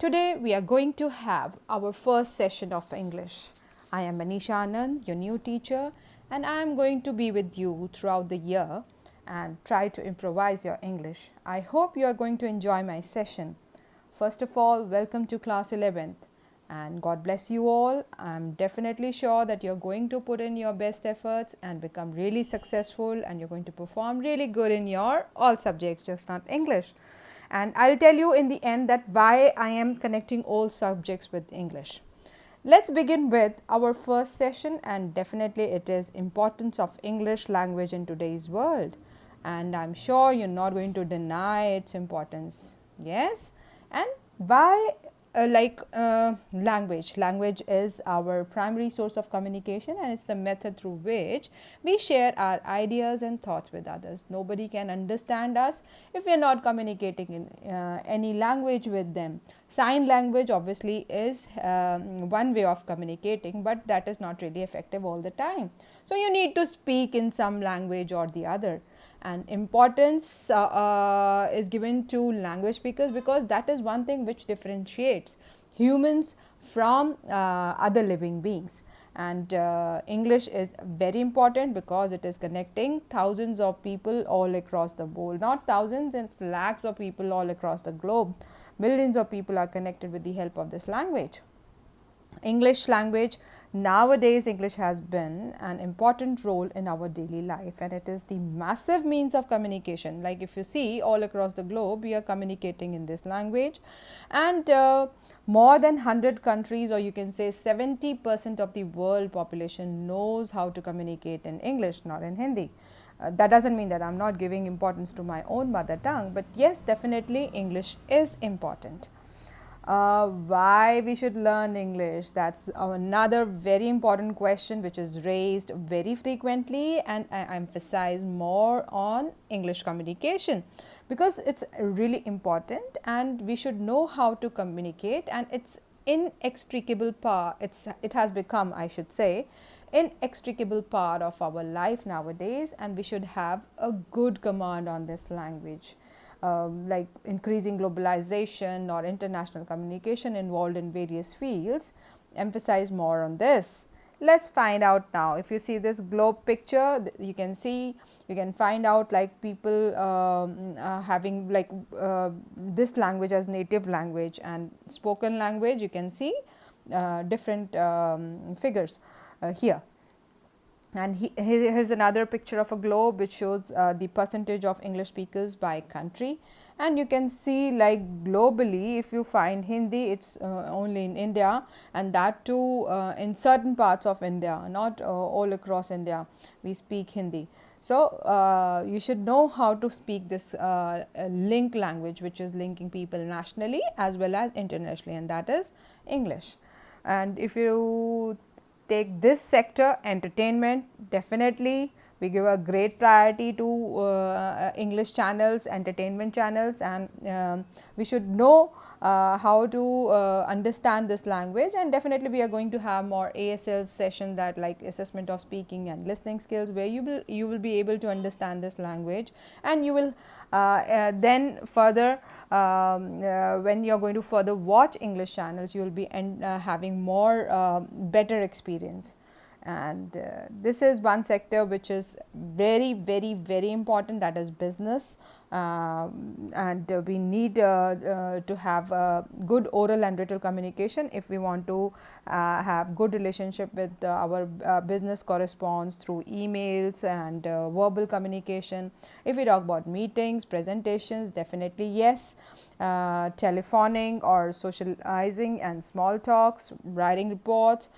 Today we are going to have our first session of English. I am Manisha Anand, your new teacher, and I am going to be with you throughout the year and try to improvise your English. I hope you are going to enjoy my session. First of all, welcome to class 11th and God bless you all. I am definitely sure that you are going to put in your best efforts and become really successful, and you are going to perform really good in your all subjects, just not English. And I will tell you in the end that why I am connecting all subjects with English. Let's begin with our first session, and definitely it is importance of English language in today's world, and I'm sure you're not going to deny its importance. Yes, and why language is our primary source of communication, and it's the method through which we share our ideas and thoughts with others. Nobody can understand us if we are not communicating in any language with them. Sign language obviously is one way of communicating, but that is not really effective all the time. So you need to speak in some language or the other, and importance is given to language speakers because that is one thing which differentiates humans from other living beings. And English is very important because it is connecting thousands of people all across the world. Not thousands, it's lakhs of people all across the globe. Millions of people are connected with the help of this language. English language, nowadays English has been an important role in our daily life, and it is the massive means of communication. Like if you see all across the globe, we are communicating in this language, and more than 100 countries, or you can say 70% of the world population knows how to communicate in English, not in Hindi. That doesn't mean that I'm not giving importance to my own mother tongue, but yes, definitely English is important. Why we should learn English? That's another very important question which is raised very frequently, and I emphasize more on English communication because it's really important and we should know how to communicate, and it's inextricable part. It has become, I should say, inextricable part of our life nowadays, and we should have a good command on this language. Like increasing globalization or international communication involved in various fields emphasize more on this. Let's find out now. If you see this globe picture, you can see, you can find out like people having like this language as native language, and spoken language you can see different figures here. And here is another picture of a globe which shows the percentage of English speakers by country, and you can see like globally, if you find Hindi, it's only in India, and that too in certain parts of India, not all across India we speak Hindi. So you should know how to speak this link language which is linking people nationally as well as internationally, and that is English. And if you take this sector, entertainment, definitely we give a great priority to English channels, entertainment channels, and we should know how to understand this language. And definitely we are going to have more ASL session, that like assessment of speaking and listening skills, where you will be able to understand this language, and you will then further when you are going to further watch English channels, you will be having more better experience. And this is one sector which is very important, that is business, and we need to have good oral and written communication if we want to have good relationship with our business corresponds through emails and verbal communication. If we talk about meetings, presentations, definitely yes, telephoning or socializing and small talks, writing reports,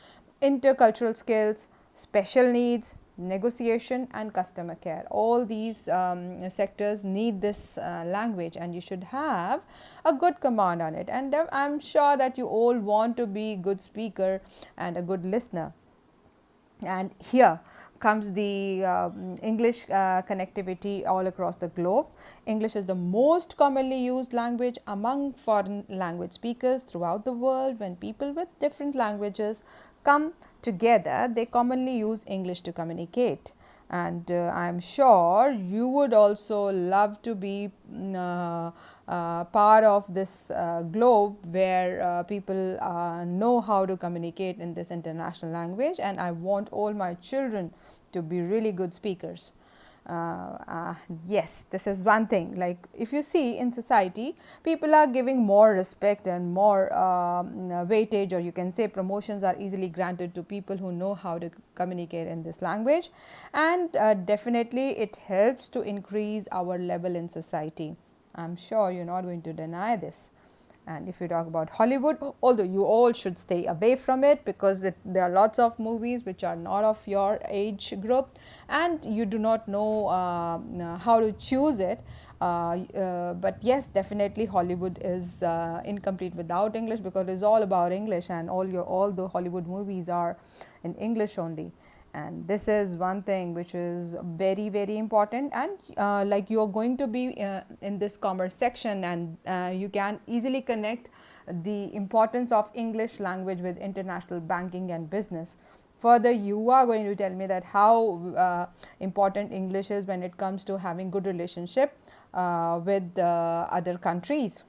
intercultural skills, special needs, negotiation and customer care. All these sectors need this language, and you should have a good command on it. And I am sure that you all want to be good speaker and a good listener. And here comes the English connectivity all across the globe. English is the most commonly used language among foreign language speakers throughout the world. When people with different languages come together, they commonly use English to communicate. And I am sure you would also love to be part of this globe where people know how to communicate in this international language, and I want all my children to be really good speakers. Yes, this is one thing. Like if you see in society, people are giving more respect and more weightage, or you can say promotions are easily granted to people who know how to communicate in this language, and definitely it helps to increase our level in society. I'm sure you're not going to deny this. And if you talk about Hollywood, although you all should stay away from it because there are lots of movies which are not of your age group, and you do not know how to choose it. But yes, definitely Hollywood is incomplete without English, because it's all about English, and all the Hollywood movies are in English only. And this is one thing which is very very important, and like you are going to be in this commerce section, and you can easily connect the importance of English language with international banking and business. Further, you are going to tell me that how important English is when it comes to having good relationship with other countries.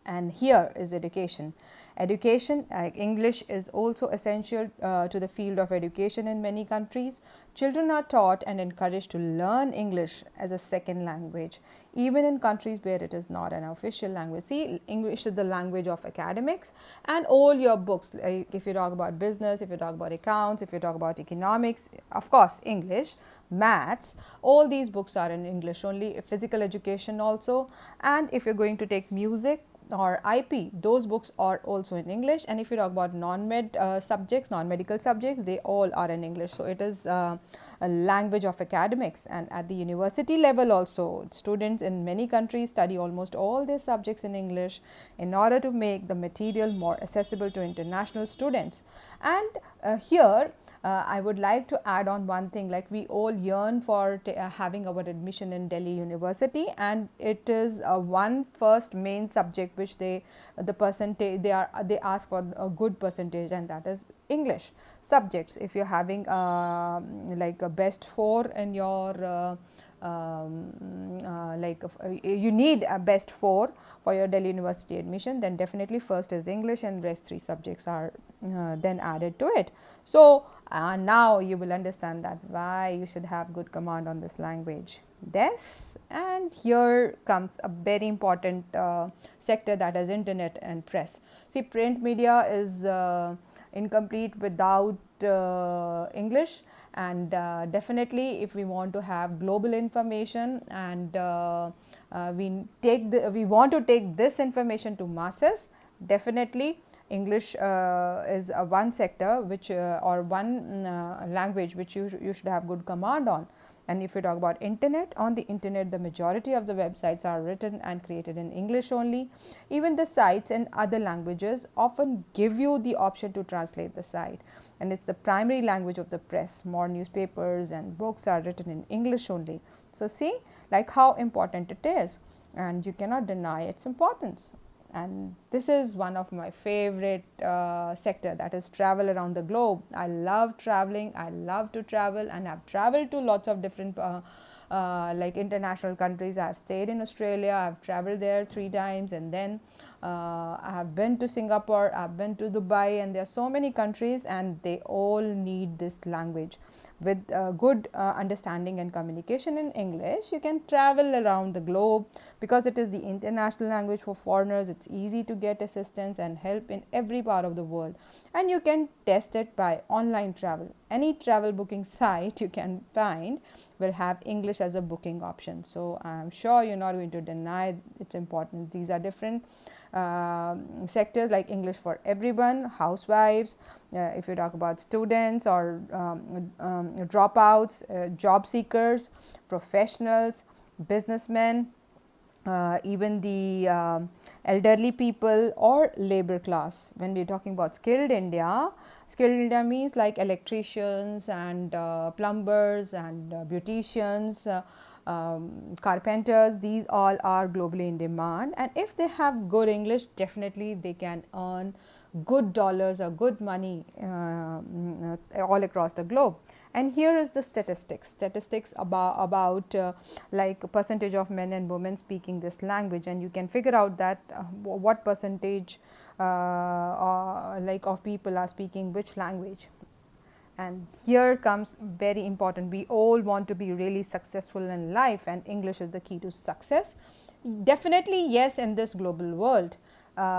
And here is education. Education, English is also essential to the field of education in many countries. Children are taught and encouraged to learn English as a second language, even in countries where it is not an official language. See, English is the language of academics, and all your books, like if you talk about business, if you talk about accounts, if you talk about economics, of course English, maths, all these books are in English only. Physical education also, and if you're going to take music or IP, those books are also in English. And if you talk about non-med subjects, non-medical subjects, they all are in English. So it is a language of academics. And at the university level also, students in many countries study almost all their subjects in English in order to make the material more accessible to international students. And here I would like to add on one thing, like we all yearn for having our admission in Delhi University, and it is one first main subject which they ask for a good percentage, and that is English subjects. If you're having like a best 4 in your you need a best 4 for your Delhi University admission, then definitely first is English, and rest 3 subjects are then added to it. So now you will understand that why you should have good command on this language. This, and here comes a very important sector, that is internet and press. See, print media is incomplete without English, and definitely if we want to have global information, and we want to take this information to masses, definitely English is one sector which or one language which you should have good command on. And if you talk about internet, on the internet the majority of the websites are written and created in English only. Even the sites in other languages often give you the option to translate the site, and it's the primary language of the press. More newspapers and books are written in English only. So see, like how important it is, and you cannot deny its importance. And this is one of my favorite sector, that is travel around the globe. I love traveling, I love to travel, and I've traveled to lots of different like international countries. I've stayed in Australia, I've traveled there 3 times, and then I have been to Singapore, I've been to Dubai, and there are so many countries, and they all need this language. With good understanding and communication in English, you can travel around the globe, because it is the international language for foreigners. It's easy to get assistance and help in every part of the world, and you can test it by online travel. Any travel booking site you can find will have English as a booking option. So I'm sure you're not going to deny its importance. These are different sectors, like English for everyone, housewives, if you talk about students or dropouts, job seekers, professionals, businessmen, even the elderly people or labor class. When we are talking about skilled India means like electricians and plumbers and beauticians, carpenters. These all are globally in demand, and if they have good English, definitely they can earn good dollars or good money all across the globe. And here is the statistics about like percentage of men and women speaking this language, and you can figure out that what percentage like of people are speaking which language. And here comes very important, we all want to be really successful in life, and English is the key to success. Definitely yes, in this global world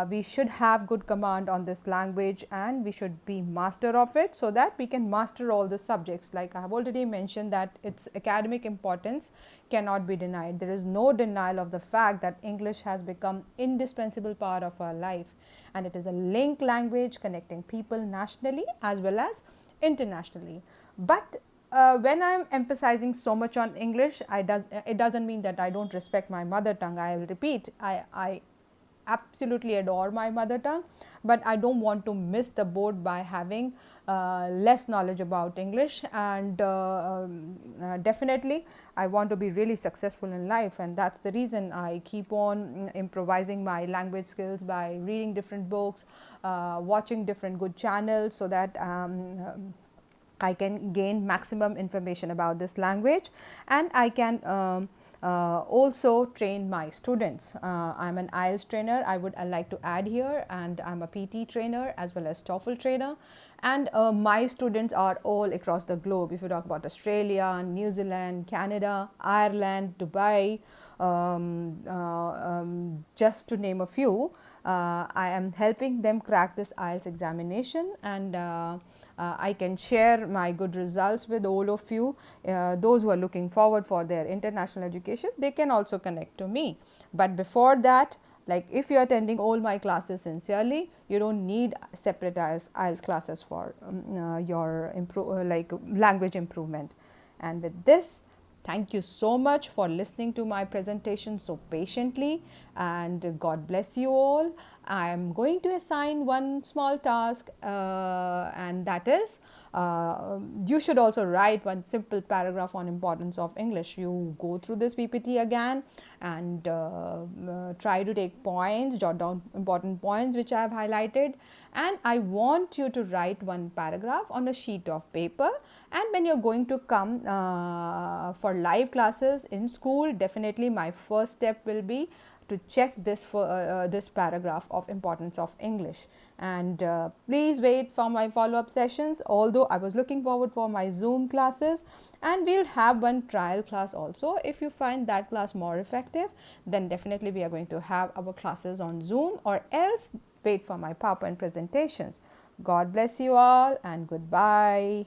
we should have good command on this language, and we should be master of it, so that we can master all the subjects. Like I have already mentioned that its academic importance cannot be denied. There is no denial of the fact that English has become indispensable part of our life, and it is a link language connecting people nationally as well as internationally. But when I am emphasizing so much on English, it doesn't mean that I don't respect my mother tongue. I will repeat, I absolutely adore my mother tongue, but I don't want to miss the boat by having less knowledge about English. And definitely I want to be really successful in life, and that's the reason I keep on improvising my language skills by reading different books, watching different good channels, so that I can gain maximum information about this language, and I can also train my students. I am an IELTS trainer, I would like to add here, and I am a PT trainer as well as TOEFL trainer, and my students are all across the globe. If you talk about Australia, New Zealand, Canada, Ireland, Dubai, just to name a few, I am helping them crack this IELTS examination, and I can share my good results with all of you. Those who are looking forward for their international education, they can also connect to me. But before that, like if you are attending all my classes sincerely, you don't need separate IELTS classes for your like language improvement. And with this, thank you so much for listening to my presentation so patiently, and God bless you all. I am going to assign one small task, and that is you should also write one simple paragraph on importance of English. You go through this PPT again and try to take points, jot down important points which I have highlighted, and I want you to write one paragraph on a sheet of paper. And when you're going to come for live classes in school, definitely my first step will be to check this for this paragraph of importance of English. And please wait for my follow-up sessions, although I was looking forward for my Zoom classes, and we'll have one trial class also. If you find that class more effective, then definitely we are going to have our classes on Zoom, or else wait for my PowerPoint presentations. God bless you all, and goodbye.